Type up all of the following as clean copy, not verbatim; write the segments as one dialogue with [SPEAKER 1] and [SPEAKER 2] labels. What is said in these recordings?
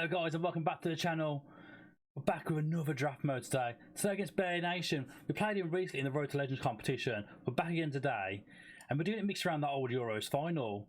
[SPEAKER 1] Hello guys and welcome back to the channel. We're back with another draft mode today. Today against BEARLENATION. We played him recently in the Road to Legends competition. We're back again today and we're doing a mix around that old Euros final.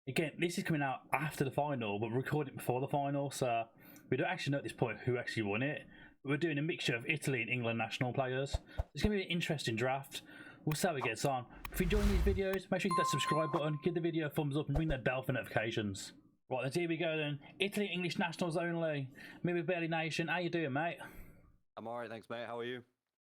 [SPEAKER 1] Again, this is coming out after the final, but we're recording it before the final, so we don't actually know at this point who actually won it. We're doing a mixture of Italy and England national players. It's going to be an interesting draft. We'll see how it gets on. If you're enjoying these videos, make sure you hit that subscribe button, give the video a thumbs up and ring that bell for notifications. Right, then here we go then. Italy English nationals only. Me with BEARLENATION. How you doing, mate?
[SPEAKER 2] I'm alright, thanks, mate. How are you?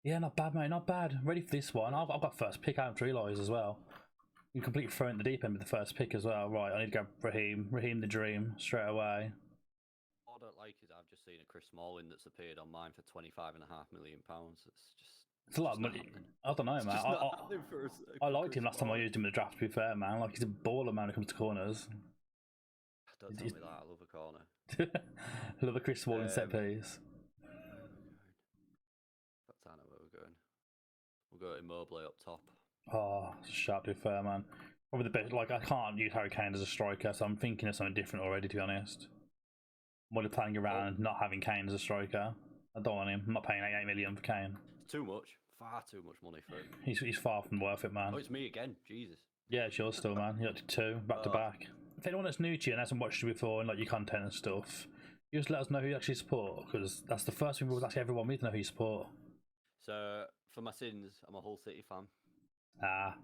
[SPEAKER 1] Yeah, not bad, mate. Not bad. Ready for this one. I've got first pick. I haven't realised as well. You completely throw in the deep end with the first pick as well. Right, I need to go Raheem the Dream straight away.
[SPEAKER 2] What I don't like is I've just seen a Chris Smalling that's appeared on mine for £25.5 million.
[SPEAKER 1] It's a lot of money. I don't know, man. I liked him last time I used him in the draft, to be fair, man. Like, he's a baller, man, when it comes to corners.
[SPEAKER 2] Don't tell me that. I love a corner.
[SPEAKER 1] I love a Chris Smalling set piece.
[SPEAKER 2] That's not where we're going. We'll go Immobile up top.
[SPEAKER 1] Oh, sharp, to be fair, man. Probably the best. Like, I can't use Harry Kane as a striker, so I'm thinking of something different already, to be honest. I'm already planning around not having Kane as a striker. I don't want him. I'm not paying 88 million for Kane.
[SPEAKER 2] It's too much. Far too much money for him.
[SPEAKER 1] He's far from worth it, man.
[SPEAKER 2] Oh, it's me again. Jesus.
[SPEAKER 1] Yeah, it's yours still, man. You got two back to back. If anyone that's new to you and hasn't watched you before and like your content and stuff, you just let us know who you actually support, because that's the first thing we actually everyone needs to know who you support.
[SPEAKER 2] So for my sins, I'm a Hull City fan.
[SPEAKER 1] Ah,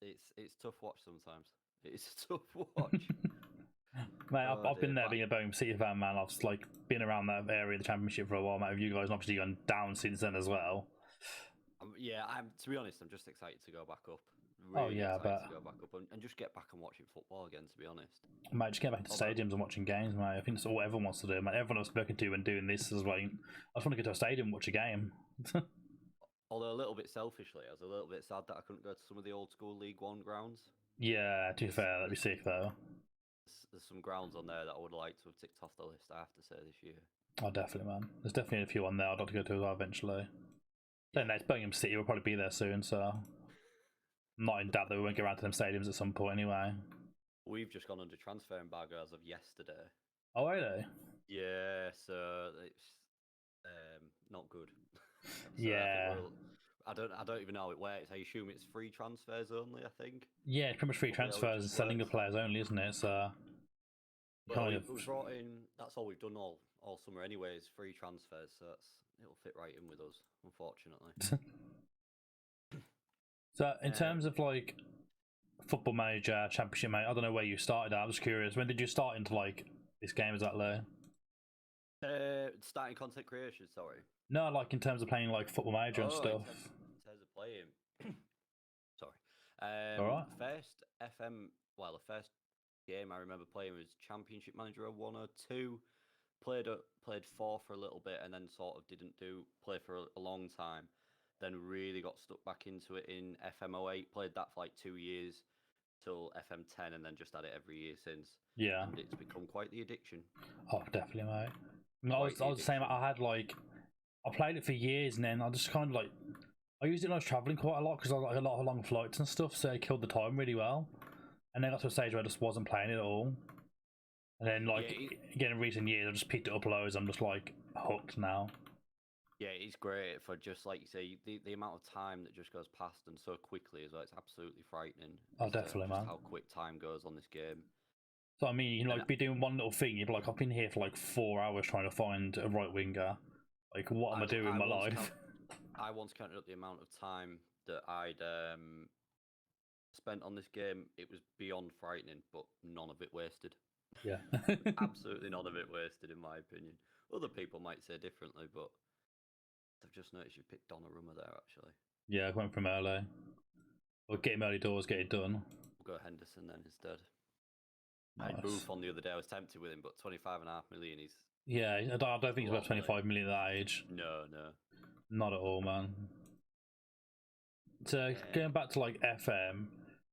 [SPEAKER 2] it's tough watch sometimes. It's a tough watch.
[SPEAKER 1] Mate, I've been there being a Birmingham City fan, man. I've like been around that area of the Championship for a while, mate. With you guys, and obviously gone down since then as well.
[SPEAKER 2] Yeah, to be honest, I'm just excited to go back up.
[SPEAKER 1] Really yeah,
[SPEAKER 2] but to go back up and just get back and watching football again. To be honest,
[SPEAKER 1] mate, just get back into stadiums and watching games, mate. I think that's all everyone wants to do, mate. Everyone I've spoken to when doing this is like, I just want to go to a stadium and watch a game.
[SPEAKER 2] Although a little bit selfishly, I was a little bit sad that I couldn't go to some of the old school League One grounds.
[SPEAKER 1] Yeah, to be fair, that'd be sick though.
[SPEAKER 2] There's some grounds on there that I would like to have ticked off the list, I have to say, this year.
[SPEAKER 1] Oh, definitely, man. There's definitely a few on there I'd like to go to as well eventually. Then next Birmingham City will probably be there soon, so I'm not in doubt that we won't get around to them stadiums at some point anyway.
[SPEAKER 2] We've just gone under transfer embargo as of yesterday.
[SPEAKER 1] Oh, really?
[SPEAKER 2] Yeah, so it's not good. So
[SPEAKER 1] yeah.
[SPEAKER 2] I don't even know how it works. I assume it's free transfers only, I think.
[SPEAKER 1] Yeah, it's pretty much free transfers and selling of players only, isn't it? So
[SPEAKER 2] we've brought in, that's all we've done all summer anyway, is free transfers, so it'll fit right in with us, unfortunately.
[SPEAKER 1] So in terms of like Football Manager, Championship, mate, I don't know where you started at. I'm just curious. When did you start into like this game exactly?
[SPEAKER 2] Starting content creation, sorry.
[SPEAKER 1] No, like in terms of playing like Football Manager and stuff.
[SPEAKER 2] In terms of playing. Sorry.
[SPEAKER 1] Alright.
[SPEAKER 2] First the first game I remember playing was Championship Manager 1 or 2. Played 4 for a little bit and then sort of didn't play for a long time. Then really got stuck back into it in FM 08. Played that for like 2 years till FM 10 and then just had it every year since.
[SPEAKER 1] Yeah.
[SPEAKER 2] And it's become quite the addiction.
[SPEAKER 1] Oh, definitely, mate. I was the same. I played it for years and then I just kind of like, I used it when I was travelling quite a lot because I got a lot of long flights and stuff, so it killed the time really well. And then got to a stage where I just wasn't playing it at all. And then again in recent years I just picked it up loads. I'm just like hooked now.
[SPEAKER 2] Yeah, it's great for just like you say, the amount of time that just goes past and so quickly as well. It's absolutely frightening.
[SPEAKER 1] Oh, definitely, man.
[SPEAKER 2] How quick time goes on this game.
[SPEAKER 1] So I mean, you can like be doing one little thing. You'd be like, I've been here for like 4 hours trying to find a right winger. Like, what am I doing with my life?
[SPEAKER 2] I once counted up the amount of time that I'd spent on this game. It was beyond frightening, but none of it wasted.
[SPEAKER 1] Yeah.
[SPEAKER 2] Absolutely none of it wasted, in my opinion. Other people might say differently, but I've just noticed you picked Donnarumma there, actually.
[SPEAKER 1] Yeah, I went from early. Or get him early doors, get it done.
[SPEAKER 2] We'll go Henderson then instead.
[SPEAKER 1] Nice.
[SPEAKER 2] I had Booth on the other day. I was tempted with him, but 25.5 million is...
[SPEAKER 1] Yeah, I don't think he's worth 25 million at that age.
[SPEAKER 2] No.
[SPEAKER 1] Not at all, man. So, going back to like FM,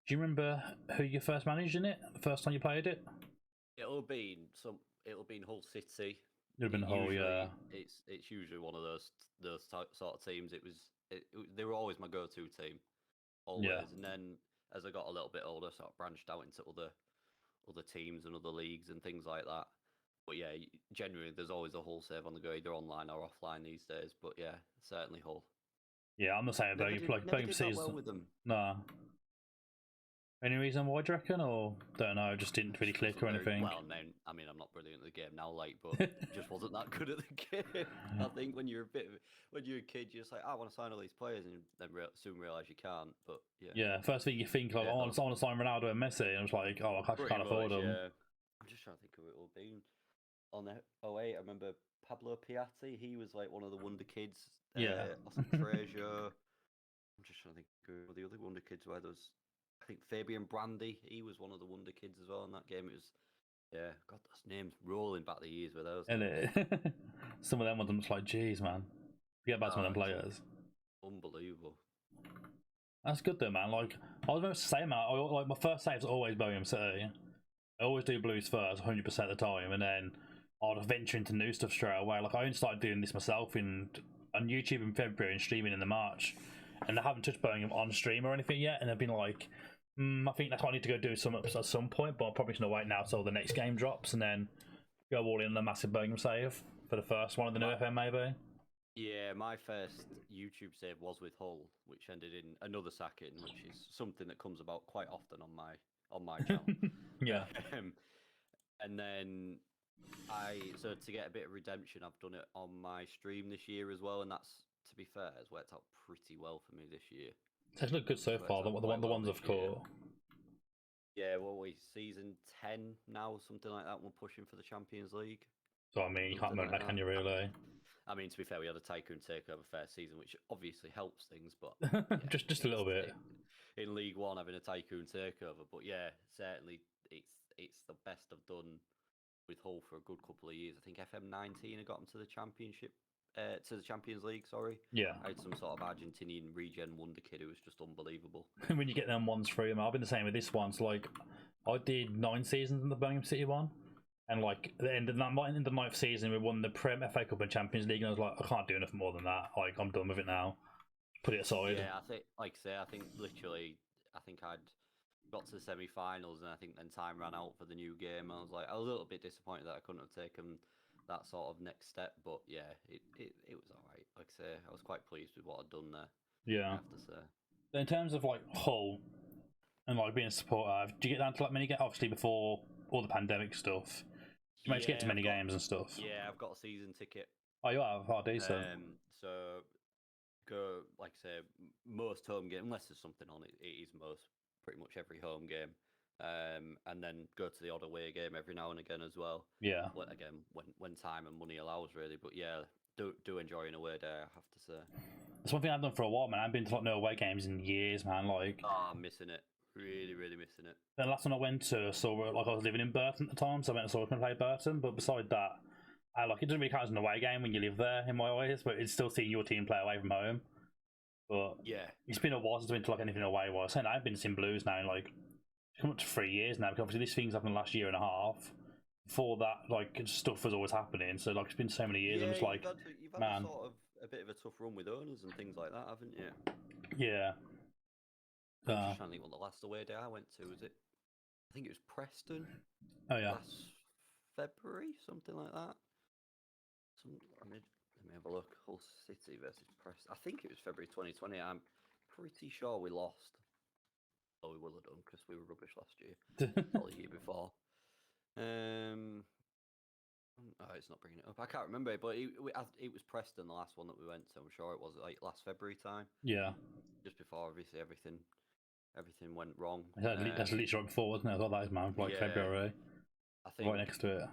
[SPEAKER 1] do you remember who you first managed in it? The first time you played it?
[SPEAKER 2] It'll have been Hull City.
[SPEAKER 1] It'd have been Hull, yeah.
[SPEAKER 2] It's usually one of those sort of teams. They were always my go-to team, always. Yeah. And then as I got a little bit older, sort of branched out into other teams and other leagues and things like that. But yeah, generally there's always a Hull save on the go, either online or offline these days. But yeah, certainly Hull.
[SPEAKER 1] Yeah, I'm the same about you. Like
[SPEAKER 2] Never
[SPEAKER 1] Birmingham
[SPEAKER 2] did that
[SPEAKER 1] City's
[SPEAKER 2] well with them.
[SPEAKER 1] nah. Any reason why, do you reckon, or don't know? Just didn't really click or anything.
[SPEAKER 2] Well, no, I mean I'm not brilliant at the game now, like, but just wasn't that good at the game. I think when you're when you're a kid, you're just like, I want to sign all these players, and then soon realise you can't. But yeah,
[SPEAKER 1] Yeah, first thing you think, like,
[SPEAKER 2] Yeah,
[SPEAKER 1] I want to sign Ronaldo and Messi, and it's like, oh, I
[SPEAKER 2] pretty
[SPEAKER 1] can't afford
[SPEAKER 2] much,
[SPEAKER 1] them.
[SPEAKER 2] yeah. I'm just trying to think of who it will be. On the 08, I remember Pablo Piatti. He was like one of the wonder kids.
[SPEAKER 1] Yeah.
[SPEAKER 2] Oscar Treasure. I'm just trying to think who the other wonder kids were. There was, I think, Fabian Brandy. He was one of the wonder kids as well in that game. It was, yeah, God, those names rolling back the years with those.
[SPEAKER 1] And some of them ones, I'm just like, geez, man. Forget about some of them players.
[SPEAKER 2] Unbelievable.
[SPEAKER 1] That's good though, man. Like, I was going to say, man, like my first save's always Birmingham City. I always do Blues first, 100% of the time, and then I'll venture into new stuff straight away. Like, I only started doing this myself on YouTube in February and streaming in the March, and I haven't touched Birmingham on stream or anything yet. And I've been like, I think that's what I need to go do at some point, but I'm probably going to wait now till the next game drops and then go all in on a massive Birmingham save for the first one of the new FM, maybe.
[SPEAKER 2] Yeah, my first YouTube save was with Hull, which ended in another sacking, which is something that comes about quite often on my channel.
[SPEAKER 1] Yeah.
[SPEAKER 2] And then so to get a bit of redemption, I've done it on my stream this year as well, and that's, to be fair, has worked out pretty well for me this year.
[SPEAKER 1] It's looked good so far. The ones I've caught.
[SPEAKER 2] Yeah, well, we season 10 now, something like that. We're pushing for the Champions League.
[SPEAKER 1] So I mean, you can't moan that, can you really?
[SPEAKER 2] I mean, to be fair, we had a Tycoon takeover first season, which obviously helps things, but
[SPEAKER 1] yeah, just a little bit.
[SPEAKER 2] In League One, having a Tycoon takeover, but yeah, certainly it's the best I've done with Hull for a good couple of years. I think FM19 I got them to the Championship, to the Champions League. Sorry.
[SPEAKER 1] Yeah.
[SPEAKER 2] I had some sort of Argentinian regen wonder kid who was just unbelievable.
[SPEAKER 1] When you get them ones through, I've been the same with this one. So like, I did 9 seasons in the Birmingham City one. And like at the end of the 9th season, we won the Prem, FA Cup, and Champions League. And I was like, I can't do anything more than that. Like, I'm done with it now. Put it aside.
[SPEAKER 2] Yeah, I think, like I say, I think I'd got to the semi-finals, and I think then time ran out for the new game. I was like, a little bit disappointed that I couldn't have taken that sort of next step. But yeah, it was all right. Like I say, I was quite pleased with what I'd done there.
[SPEAKER 1] Yeah.
[SPEAKER 2] I have to say.
[SPEAKER 1] In terms of like Hull and like being a supporter, do you get down to like many games? Obviously, before all the pandemic stuff. You managed to get to many games and stuff.
[SPEAKER 2] Yeah, I've got a season ticket.
[SPEAKER 1] Oh, you have? Oh, decent.
[SPEAKER 2] So go, like I say, most home game, unless there's something on it, it is pretty much every home game. And then go to the odd away game every now and again as well.
[SPEAKER 1] Yeah.
[SPEAKER 2] Well, again, when time and money allows, really. But yeah, do enjoy an away day, I have to say.
[SPEAKER 1] That's one thing I've done for a while, man. I've been to like no away games in years, man. Like,
[SPEAKER 2] I'm missing it. Really, really missing it.
[SPEAKER 1] The last one I went to, like I was living in Burton at the time, so I went and saw them play Burton. But beside that, it doesn't really count as an away game when you live there, in my eyes. But it's still seeing your team play away from home. But
[SPEAKER 2] yeah,
[SPEAKER 1] it's been a while since I've been to like anything away. Well, saying I've been seeing Blues now, like come up to 3 years now. Because obviously this thing's happened the last year and a half. Before that, like stuff was always happening. So like it's been so many years.
[SPEAKER 2] Yeah,
[SPEAKER 1] I'm just like,
[SPEAKER 2] you've had
[SPEAKER 1] man,
[SPEAKER 2] sort of a bit of a tough run with owners and things like that, haven't you?
[SPEAKER 1] Yeah.
[SPEAKER 2] I'm just trying to think what the last away day I went to was. I think it was Preston.
[SPEAKER 1] Oh yeah.
[SPEAKER 2] Last February, something like that. Let me have a look. Hull City versus Preston. I think it was February 2020. I'm pretty sure we lost. Oh, we will have done because we were rubbish last year. Or the year before. Oh, it's not bringing it up. I can't remember, but it was Preston, the last one that we went to. I'm sure it was like last February time.
[SPEAKER 1] Yeah.
[SPEAKER 2] Just before, obviously, everything went wrong.
[SPEAKER 1] That's literally right before, wasn't it? I thought that was, man, like yeah, February.
[SPEAKER 2] I think
[SPEAKER 1] right next to it.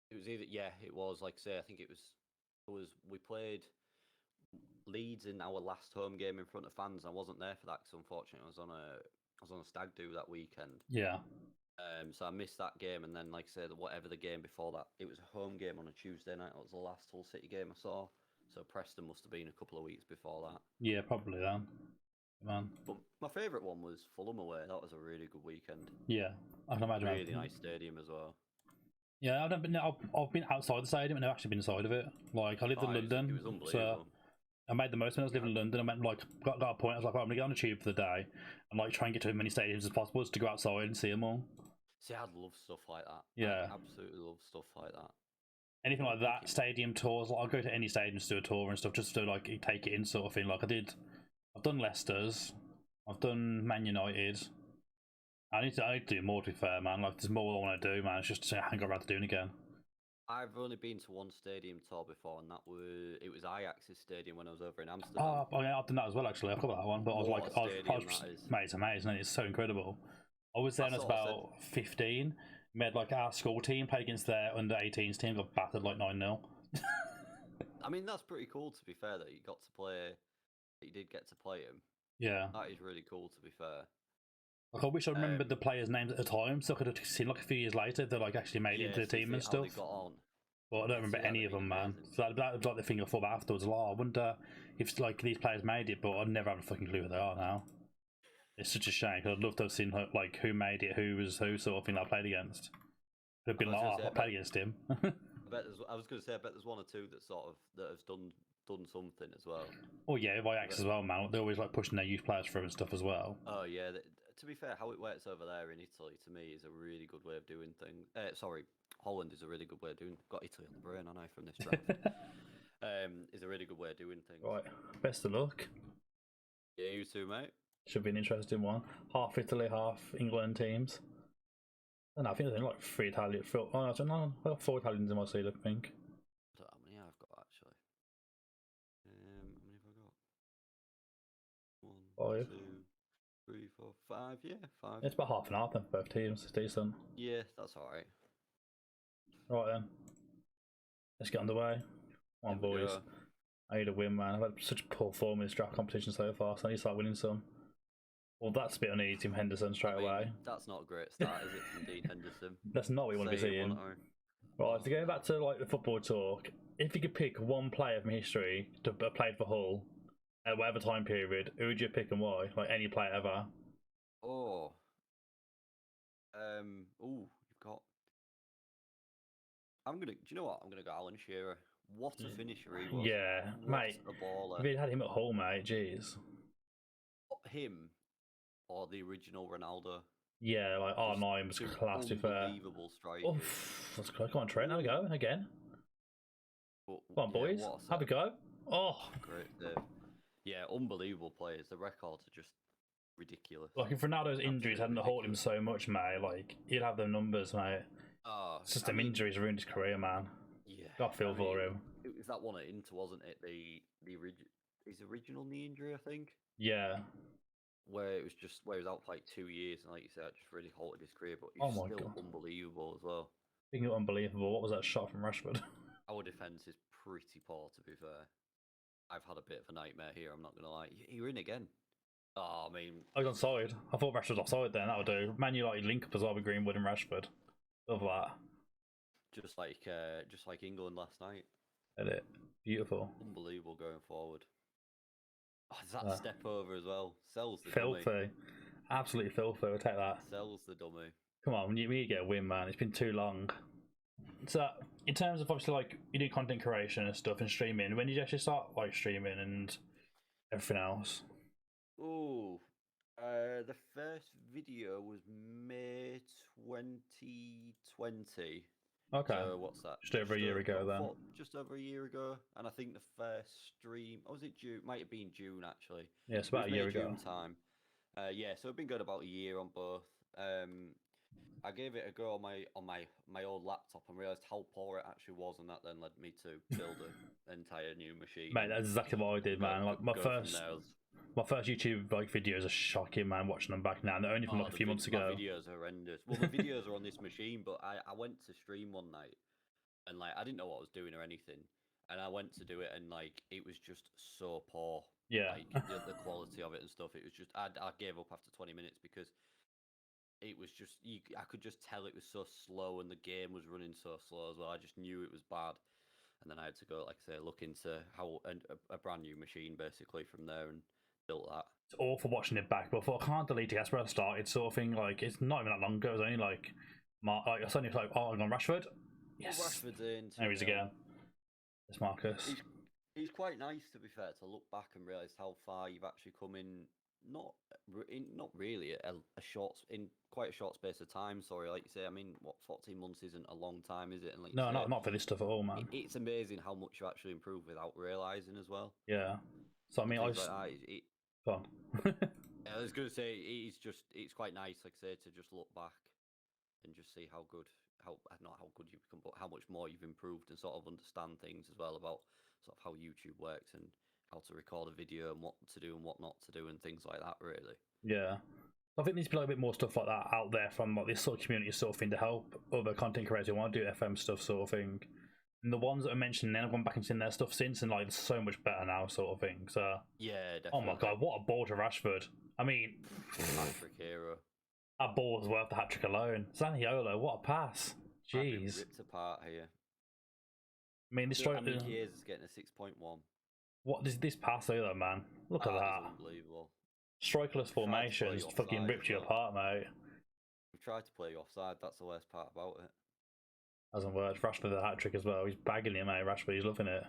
[SPEAKER 2] It was either it was like say I think it was we played Leeds in our last home game in front of fans. I wasn't there for that because unfortunately I was on a stag do that weekend.
[SPEAKER 1] Yeah.
[SPEAKER 2] So I missed that game, and then like I said, whatever the game before that, it was a home game on a Tuesday night. It was the last Hull City game I saw. So Preston must have been a couple of weeks before that.
[SPEAKER 1] Yeah, probably then. Man.
[SPEAKER 2] But my favourite one was Fulham away. That was a really good weekend.
[SPEAKER 1] Yeah, I can imagine.
[SPEAKER 2] Really nice stadium as well.
[SPEAKER 1] Yeah, I've been outside the stadium and I've actually been inside of it. Like I lived in London,
[SPEAKER 2] it was unbelievable.
[SPEAKER 1] So I made the most when I was living in London. I went like got a point. I was like, I'm gonna get on the tube for the day and like try and get to as many stadiums as possible just to go outside and see them all.
[SPEAKER 2] See, I'd love stuff like that.
[SPEAKER 1] Yeah,
[SPEAKER 2] I'd absolutely love stuff like that.
[SPEAKER 1] anything like that, stadium tours. Like, I'll go to any stadium to do a tour and stuff, just to like take it in, sort of thing. Like I've done Leicester's, I've done Man United. I need to do more, to be fair, man. Like, there's more I want to do, man. It's just I haven't got around to doing it again.
[SPEAKER 2] I've only been to one stadium tour before, and it was Ajax's stadium when I was over in Amsterdam.
[SPEAKER 1] Oh yeah, I've done that as well, actually. I've got that one, but I was mate, it's amazing. It's so incredible. I was there when I was about 15. We had like our school team play against their under 18s team, got battered like 9-0.
[SPEAKER 2] I mean, that's pretty cool, to be fair, that you did get to play him.
[SPEAKER 1] Yeah.
[SPEAKER 2] That is really cool, to be fair.
[SPEAKER 1] Like, I wish I remembered the players' names at the time, so I could have seen like a few years later they like actually made it into the team and stuff.
[SPEAKER 2] Got on.
[SPEAKER 1] But I don't remember any of them, man. So that was like the thing I thought about afterwards. I wonder if like these players made it, but I never have a fucking clue who they are now. It's such a shame, because I'd love to have seen like who made it, who was who, sort of thing I played against. I'd have been like, I played against him.
[SPEAKER 2] I was going to say, I bet there's one or two that have done something as well.
[SPEAKER 1] Oh yeah, Ajax as well, man. They're always like pushing their youth players through and stuff as well.
[SPEAKER 2] Oh yeah. To be fair, how it works over there in Italy, to me, is a really good way of doing things. Holland is a really good way of doing. Got Italy on the brain, I know, from this draft. Is a really good way of doing things.
[SPEAKER 1] Right, best of luck.
[SPEAKER 2] Yeah, you too, mate.
[SPEAKER 1] Should be an interesting one. Half Italy, half England teams. I don't know, I think there's like 3 Italian. I don't know, I got 4 Italians in my seed, I think.
[SPEAKER 2] I don't know how many I've got, actually. How many have I got? 1,
[SPEAKER 1] 5.
[SPEAKER 2] 2, 3, 4, 5. Yeah, 5.
[SPEAKER 1] It's about half and half then for both teams. It's decent.
[SPEAKER 2] Yeah, that's alright.
[SPEAKER 1] Right then. Let's get underway. Come on, boys. I need a win, man. I've had such poor form in this draft competition so far, so I need to start winning some. Well, that's a bit on Team Henderson straight away.
[SPEAKER 2] That's not a great start, is it, from Dean Henderson?
[SPEAKER 1] That's not what we want to be seeing. Right, so going back to like the football talk, if you could pick one player from history to have played for Hull at whatever time period, who would you pick and why? Like any player ever?
[SPEAKER 2] Oh. You've got. Do you know what? I'm gonna go Alan Shearer. What a finisher he was.
[SPEAKER 1] Yeah, mate.
[SPEAKER 2] A baller.
[SPEAKER 1] If you'd had him at Hull, mate, jeez.
[SPEAKER 2] Him or the original Ronaldo?
[SPEAKER 1] Yeah, like R9 was class, to be fair.
[SPEAKER 2] Unbelievable strike.
[SPEAKER 1] Let's go. Come on, Trent. Have a go again. Come on, boys. Have a go. Oh,
[SPEAKER 2] great save. Yeah, unbelievable players. The records are just ridiculous.
[SPEAKER 1] Like if Ronaldo's injuries hadn't hurt him so much, mate, like he'd have them numbers, mate. It's just them injuries ruined his career, man.
[SPEAKER 2] Yeah,
[SPEAKER 1] got feel for him.
[SPEAKER 2] It was that one at Inter, wasn't it? His original knee injury, I think.
[SPEAKER 1] Yeah.
[SPEAKER 2] Where he was out for like 2 years, and like you said, it just really halted his career. But he's still unbelievable as well.
[SPEAKER 1] Speaking of unbelievable, what was that shot from Rashford?
[SPEAKER 2] Our defence is pretty poor, to be fair. I've had a bit of a nightmare here. I'm not gonna lie. You're in again. Oh, I mean,
[SPEAKER 1] I was onside. I thought Rashford was offside then. That'll do. Man United link up as well with Greenwood and Rashford. Love that.
[SPEAKER 2] Just like England last night.
[SPEAKER 1] Edit. Beautiful.
[SPEAKER 2] Unbelievable going forward. Oh, is that step over as well? Sells the
[SPEAKER 1] filthy. Dummy. Absolutely filthy. I'll take that.
[SPEAKER 2] Sells the dummy.
[SPEAKER 1] Come on, we need to get a win, man. It's been too long. So, in terms of obviously like you do content creation and stuff and streaming, when did you actually start like streaming and everything else?
[SPEAKER 2] Oh, the first video was May 2020.
[SPEAKER 1] Okay.
[SPEAKER 2] So what's that?
[SPEAKER 1] Just over a year ago then.
[SPEAKER 2] Just over a year ago, and I think the first stream, was it June? Might have been June actually.
[SPEAKER 1] Yeah, it's about a year ago.
[SPEAKER 2] June time. Yeah, so I've been good about a year on both. I gave it a go on my old laptop and realised how poor it actually was, and that then led me to build an entire new machine.
[SPEAKER 1] Mate, that's exactly what I did, man. Like my first YouTube like videos are shocking, man. Watching them back now, and they're only from like a few months ago.
[SPEAKER 2] My videos are horrendous. Well, the videos are on this machine, but I went to stream one night, and like I didn't know what I was doing or anything, and I went to do it, and like it was just so poor.
[SPEAKER 1] Yeah,
[SPEAKER 2] like the quality of it and stuff. It was just I gave up after 20 minutes because it was just I could just tell it was so slow, and the game was running so slow as well. I just knew it was bad, and then I had to go, like I say, look into how a brand new machine basically from there and built that.
[SPEAKER 1] It's awful watching it back, but I thought I can't delete it. That's where I started, sort of thing. Like it's not even that long ago. It was only like it's only like I'm on Rashford. Yes,
[SPEAKER 2] Rashford's in.
[SPEAKER 1] There he is again. It's Marcus.
[SPEAKER 2] He's quite nice, to be fair, to look back and realise how far you've actually come in not really a short in quite a short space of time. Sorry, like you say, I mean, what 14 months isn't a long time, is it? And like you
[SPEAKER 1] No,
[SPEAKER 2] say,
[SPEAKER 1] not for this stuff at all, man.
[SPEAKER 2] it's amazing how much you actually improve without realizing as well.
[SPEAKER 1] Yeah. So I mean,
[SPEAKER 2] Things like that.
[SPEAKER 1] Go on.
[SPEAKER 2] I was gonna say it's quite nice, like I say, to just look back and just see how good, not how good you've become, but how much more you've improved and sort of understand things as well about sort of how YouTube works and how to record a video and what to do and what not to do and things like that. Really.
[SPEAKER 1] Yeah. I think there's a bit more stuff like that out there from like this sort of community sort of thing to help other content creators who want to do FM stuff sort of thing. And the ones that I mentioned then I've gone back and seen their stuff since and like it's so much better now sort of thing. So
[SPEAKER 2] yeah, definitely.
[SPEAKER 1] Oh my god, what a ball to Rashford. I mean
[SPEAKER 2] hat-trick hero.
[SPEAKER 1] That ball was worth the hat-trick alone. Zaniolo, what a pass. Jeez.
[SPEAKER 2] Ripped apart here.
[SPEAKER 1] I mean, this
[SPEAKER 2] I mean, he is getting a 6.1.
[SPEAKER 1] What is this pass though, man? Look at that.
[SPEAKER 2] Unbelievable.
[SPEAKER 1] Strikerless formations fucking ripped you apart, mate.
[SPEAKER 2] We've tried to play you offside, that's the worst part about it.
[SPEAKER 1] Hasn't worked. Rashford the hat-trick as well. He's bagging it, mate. Rashford, he's loving it.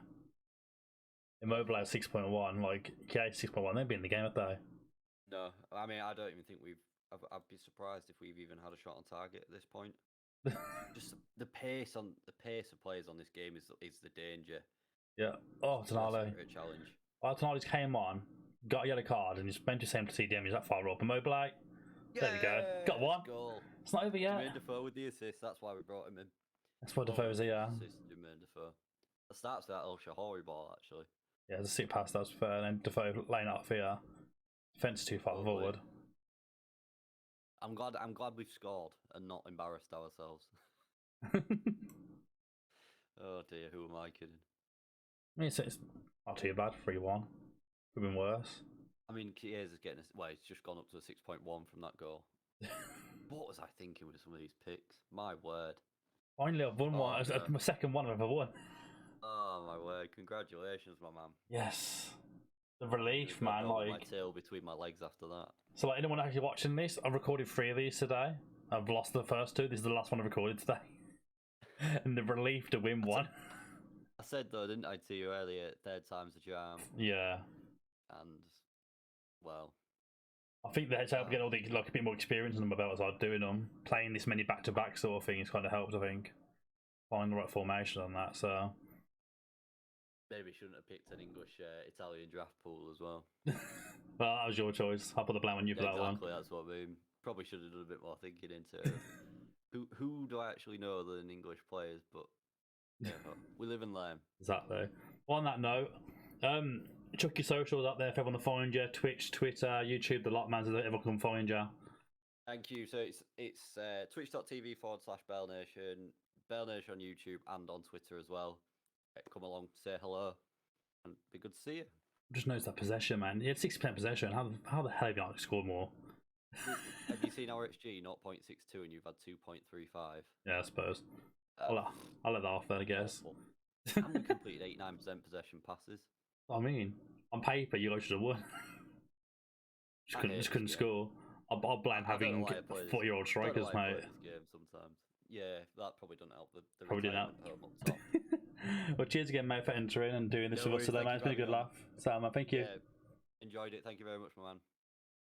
[SPEAKER 1] Immobile at 6.1, like, okay, 6.1, they'd be in the game, would they?
[SPEAKER 2] No, I mean, I don't even think I'd be surprised if we've even had a shot on target at this point. Just the pace of players on this game is the danger.
[SPEAKER 1] Yeah. Oh, Tonali.
[SPEAKER 2] A challenge.
[SPEAKER 1] Well, Tonali's came on, got a yellow card, and he's meant to send to CDM. He's that far up. Immobile. There we go. Got one.
[SPEAKER 2] Goal.
[SPEAKER 1] It's not over yet.
[SPEAKER 2] Jermaine Defoe with the assist. That's why we brought him in.
[SPEAKER 1] That's why Defoe's here.
[SPEAKER 2] Assist Jermaine Defoe. It starts with that El Shahori ball, actually.
[SPEAKER 1] Yeah, there's a sick pass, that was fair. And then Defoe laying out here. Defence too far forward.
[SPEAKER 2] I'm glad we've scored and not embarrassed ourselves. Oh dear, who am I kidding?
[SPEAKER 1] I mean, it's not too bad, 3-1. Could have been worse.
[SPEAKER 2] I mean, Chiesa is getting it's just gone up to a 6.1 from that goal. What was I thinking with some of these picks? My word.
[SPEAKER 1] Finally, I've won one. It's my second one I've ever won.
[SPEAKER 2] Oh my word! Congratulations, my man.
[SPEAKER 1] Yes. The relief, man. Like
[SPEAKER 2] my tail between my legs after that.
[SPEAKER 1] So, like, anyone actually watching this, I've recorded 3 of these today. I've lost the first 2. This is the last one I've recorded today. And the relief to win one.
[SPEAKER 2] I said though, didn't I, to you earlier? Third time's a charm.
[SPEAKER 1] Yeah.
[SPEAKER 2] And well,
[SPEAKER 1] I think that's helped get all the a bit more experience in them about as I was doing them. Playing this many back-to-back sort of thing has kind of helped, I think. Find the right formation on that, so.
[SPEAKER 2] Maybe shouldn't have picked an English Italian draft pool as well.
[SPEAKER 1] Well, that was your choice. I'll put the blame on you for that one.
[SPEAKER 2] Exactly, that's what I mean. Probably should have done a bit more thinking into it. Who do I actually know other than English players? But yeah, we live and learn.
[SPEAKER 1] Exactly. Well, on that note, chuck your socials up there if everyone to find you. Twitch, Twitter, YouTube, the lot, man, so that everyone can find you.
[SPEAKER 2] Thank you. So it's twitch.tv/BearlNation, BearlNation on YouTube and on Twitter as well. Come along, say hello, and be good to see you.
[SPEAKER 1] Just notice that possession, man. He had 60% possession. How the hell have you not scored more?
[SPEAKER 2] Have you seen our XG 0.62 and you've had 2.35?
[SPEAKER 1] Yeah, I suppose. I'll let that off then, I guess.
[SPEAKER 2] And we completed 89% possession passes.
[SPEAKER 1] I mean, on paper, you guys should have won. Just couldn't score. I'll blame having 40-year-old strikers, mate.
[SPEAKER 2] This game sometimes. Yeah, that probably doesn't help the
[SPEAKER 1] probably didn't help.
[SPEAKER 2] Home up top.
[SPEAKER 1] Well, cheers again, mate, for entering and doing this with us today, mate. It's been a good laugh. So, thank you.
[SPEAKER 2] Yeah, enjoyed it. Thank you very much, my man.